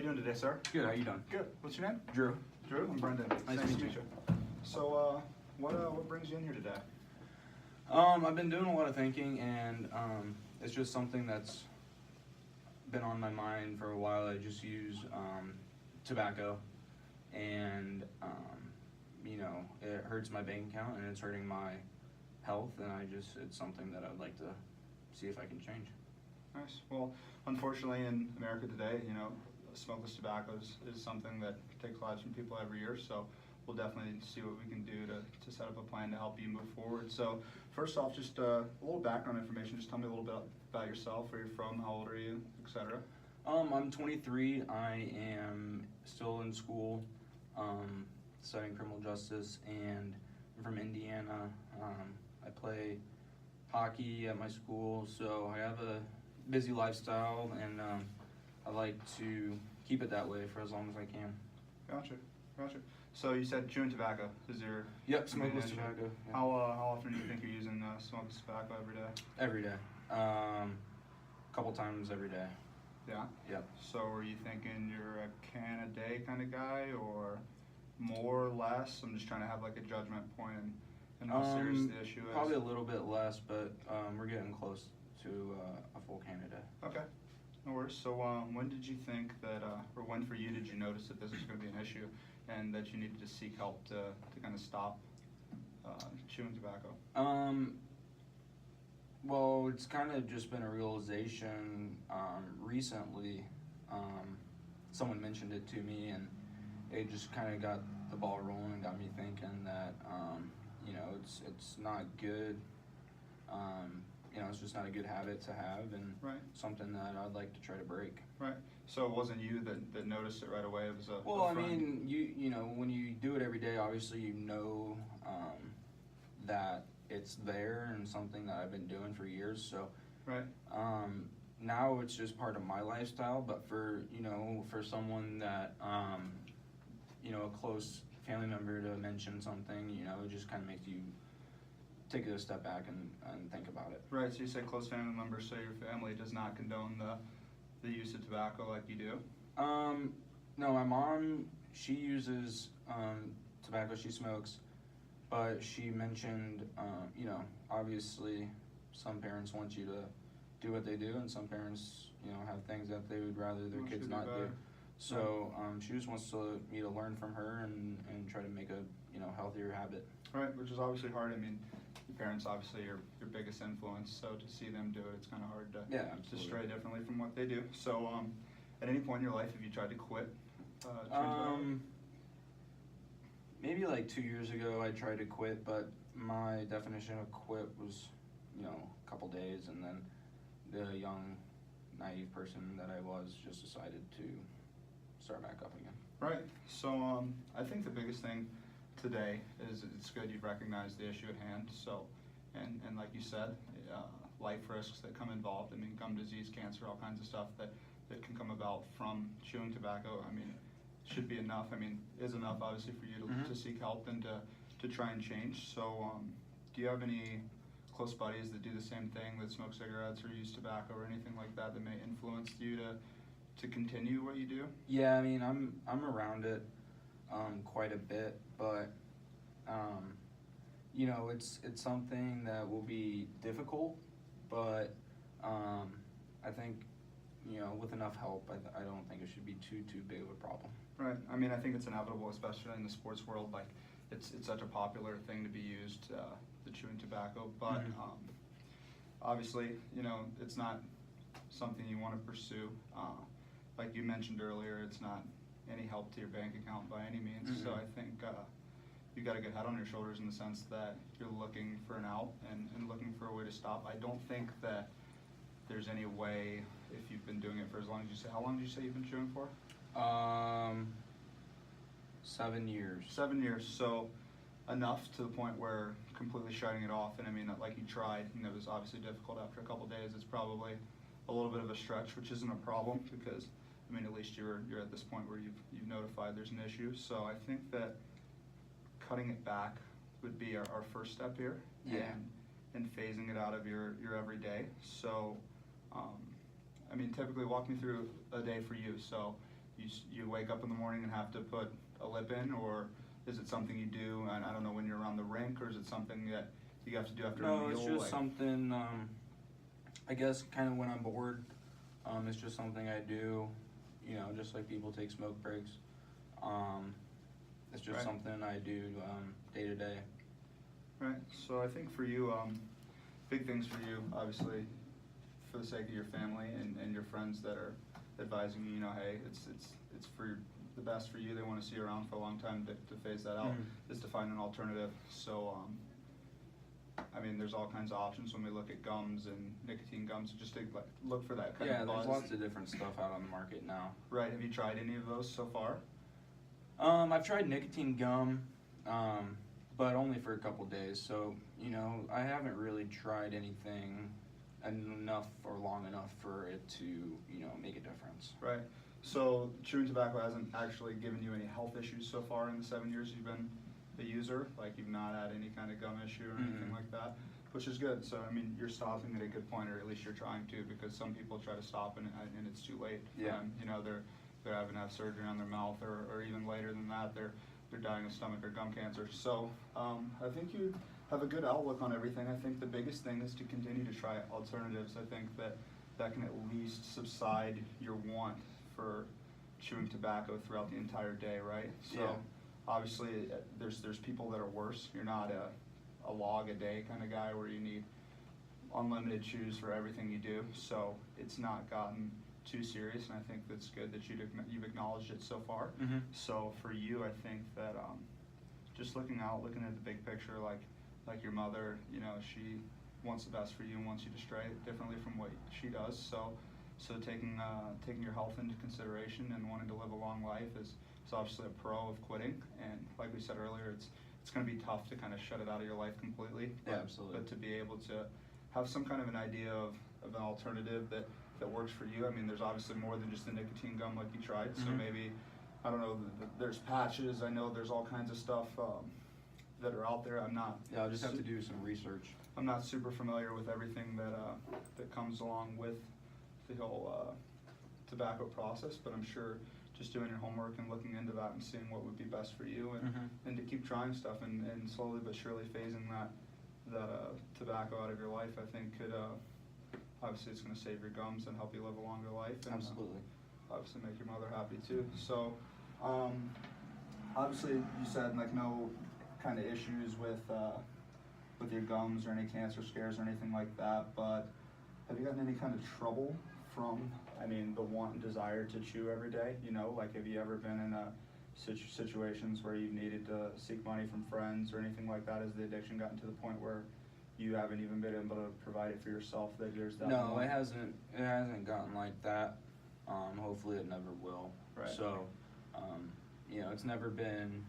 you doing today, sir? Good, how you doing? Good. What's your name? Drew. Drew. I'm Brendan. Nice to meet you. So, what brings you in here today? I've been doing a lot of thinking, and it's just something that's been on my mind for a while. I just use tobacco, and it hurts my bank account, and it's hurting my health, and it's something that I'd like to see if I can change. Nice. Well, unfortunately, in America today, smokeless tobacco is something that takes lives from people every year. So we'll definitely see what we can do to set up a plan to help you move forward. So first off, just a little background information. Just tell me a little bit about yourself, where you're from, how old are you, etc. I'm 23. I am still in school, studying criminal justice, and I'm from Indiana. I play hockey at my school, so I have a busy lifestyle, and I like to keep it that way for as long as I can. Gotcha. So you said chewing tobacco is your Yep, main smokeless issue. tobacco. Yeah. How often do you think you're using smokeless tobacco every day? Every day. Couple times every day. Yeah. Yep. So are you thinking you're a can a day kind of guy, or more or less? I'm just trying to have like a judgment point and how serious the issue is. Probably a little bit less, but we're getting close to a full can a day. Okay. No worries. So when did you think that, or when for you did you notice that this was going to be an issue and that you needed to seek help to kind of stop chewing tobacco? Well, it's kind of just been a realization recently. Someone mentioned it to me, and it just kind of got the ball rolling and got me thinking that it's not good. It's just not a good habit to have, and Right. something that I'd like to try to break. Right. So it wasn't you that noticed it right away. It was a Well, a I friend. mean, you know, when you do it every day, obviously you know that it's there and something that I've been doing for years. So Right. now it's just part of my lifestyle. But for someone that a close family member to mention something, it just kind of makes you take a step back and think about it. Right. So you said close family members. So your family does not condone the use of tobacco like you do. No, my mom, she uses tobacco, she smokes, but she mentioned, obviously some parents want you to do what they do, and some parents, have things that they would rather their Want you kids to do not do. better. So she just wants me to learn from her and try to make a healthier habit. Right, which is obviously hard. I mean, your parents obviously are your biggest influence, so to see them do it, it's kind of hard to Yeah, absolutely. stray differently from what they do. So, at any point in your life, have you tried to quit? chewing tobacco? Maybe like 2 years ago I tried to quit, but my definition of quit was, a couple days, and then the young, naive person that I was just decided to start back up again. Right. So, I think the biggest thing today is it's good you've recognized the issue at hand. So, and like you said, life risks that come involved. I mean, gum disease, cancer, all kinds of stuff that can come about from chewing tobacco. I mean, should be enough. I mean, is enough obviously for you to seek help and to try and change. So, do you have any close buddies that do the same thing, that smoke cigarettes or use tobacco or anything like that may influence you to continue what you do? Yeah, I mean, I'm around it quite a bit, but it's something that will be difficult, but I think with enough help, I don't think it should be too big of a problem. Right. I mean, I think it's inevitable, especially in the sports world. Like, it's such a popular thing to be used, the chewing tobacco. But obviously, it's not something you want to pursue. Like you mentioned earlier, it's not any help to your bank account by any means. So I think you got a good head on your shoulders in the sense that you're looking for an out and looking for a way to stop. I don't think that there's any way, if you've been doing it for as long as you say. How long did you say you've been chewing for? 7 years. 7 years. So enough to the point where completely shutting it off. And I mean, like you tried, and it was obviously difficult after a couple days. It's probably a little bit of a stretch, which isn't a problem because, I mean, at least you're at this point where you've notified there's an issue. So I think that cutting it back would be our first step here. Yeah. And phasing it out of your everyday. So, I mean, typically walk me through a day for you. So you wake up in the morning and have to put a lip in, or is it something you do, and I don't know, when you're around the rink, or is it something that you have to do after a meal? No, it's just like- something, I guess kind of when I'm bored, it's just something I do, you know, just like people take smoke breaks. It's just Right. something I do, day to day. Right, so I think for you, big things for you, obviously, for the sake of your family and your friends that are advising you, you know, hey, it's for the best for you, they wanna see you around for a long time to phase that out, Mhm. is to find an alternative. So, I mean, there's all kinds of options when we look at gums and nicotine gums, just to like, look for that kind Yeah, of buzz. there's lots of different stuff out on the market now. Right, have you tried any of those so far? I've tried nicotine gum, but only for a couple days. So, you know, I haven't really tried anything enough or long enough for it to, you know, make a difference. Right, so chewing tobacco hasn't actually given you any health issues so far in the 7 years you've been a user? Like, you've not had any kind of gum issue or anything Mhm. like that, which is good. So, I mean, you're stopping at a good point, or at least you're trying to, because some people try to stop and it's too late. Yeah. You know, they're having to have surgery on their mouth, or even later than that, they're dying of stomach or gum cancer. So, I think you have a good outlook on everything. I think the biggest thing is to continue to try alternatives. I think that can at least subside your want for chewing tobacco throughout the entire day, right? So, Yeah. obviously, there's people that are worse. You're not a log a day kind of guy where you need unlimited chews for everything you do. So it's not gotten too serious, and I think that's good that you've acknowledged it so far. Mhm. So for you, I think that just looking at the big picture, like your mother, you know, she wants the best for you and wants you to stray differently from what she does. So taking your health into consideration and wanting to live a long life is obviously a pro of quitting. And like we said earlier, it's going to be tough to kind of shut it out of your life completely. Yeah, absolutely. But to be able to have some kind of an idea of an alternative that works for you. I mean, there's obviously more than just the nicotine gum like you tried. So Mhm. maybe, I don't know, there's patches. I know there's all kinds of stuff that are out there. Yeah, I'll just have to do some research. I'm not super familiar with everything that comes along with the whole tobacco process, but I'm sure just doing your homework and looking into that and seeing what would be best for you, and to keep trying stuff and slowly but surely phasing that tobacco out of your life, I think could obviously it's going to save your gums and help you live a longer life, and Absolutely. obviously make your mother happy too. So obviously you said like no kind of issues with your gums or any cancer scares or anything like that, but have you gotten any kind of trouble from, I mean, the want and desire to chew every day? You know, like, have you ever been in situations where you've needed to seek money from friends or anything like that? Has the addiction gotten to the point where you haven't even been able to provide it for yourself, that there's that No, want? it hasn't gotten like that. Hopefully it never will. Right. So, you know, it's never been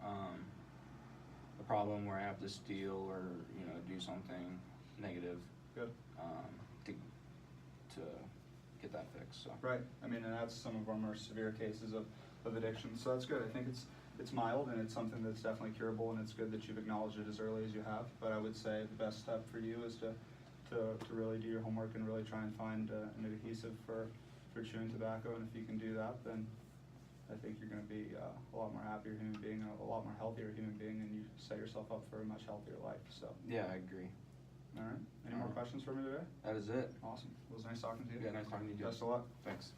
a problem where I have to steal or, you know, do something negative Good. to get that fixed. So. Right, I mean, and that's some of our more severe cases of addiction, so that's good. I think it's mild, and it's something that's definitely curable, and it's good that you've acknowledged it as early as you have. But I would say the best step for you is to really do your homework and really try and find an adhesive for chewing tobacco, and if you can do that, then I think you're going to be a lot more happier human being, and a lot more healthier human being, and you set yourself up for a much healthier life. So, Yeah, I agree. all right, any more questions for me today? That is it. Awesome, it was nice talking to you. Yeah, nice talking to you. Best of luck. Thanks.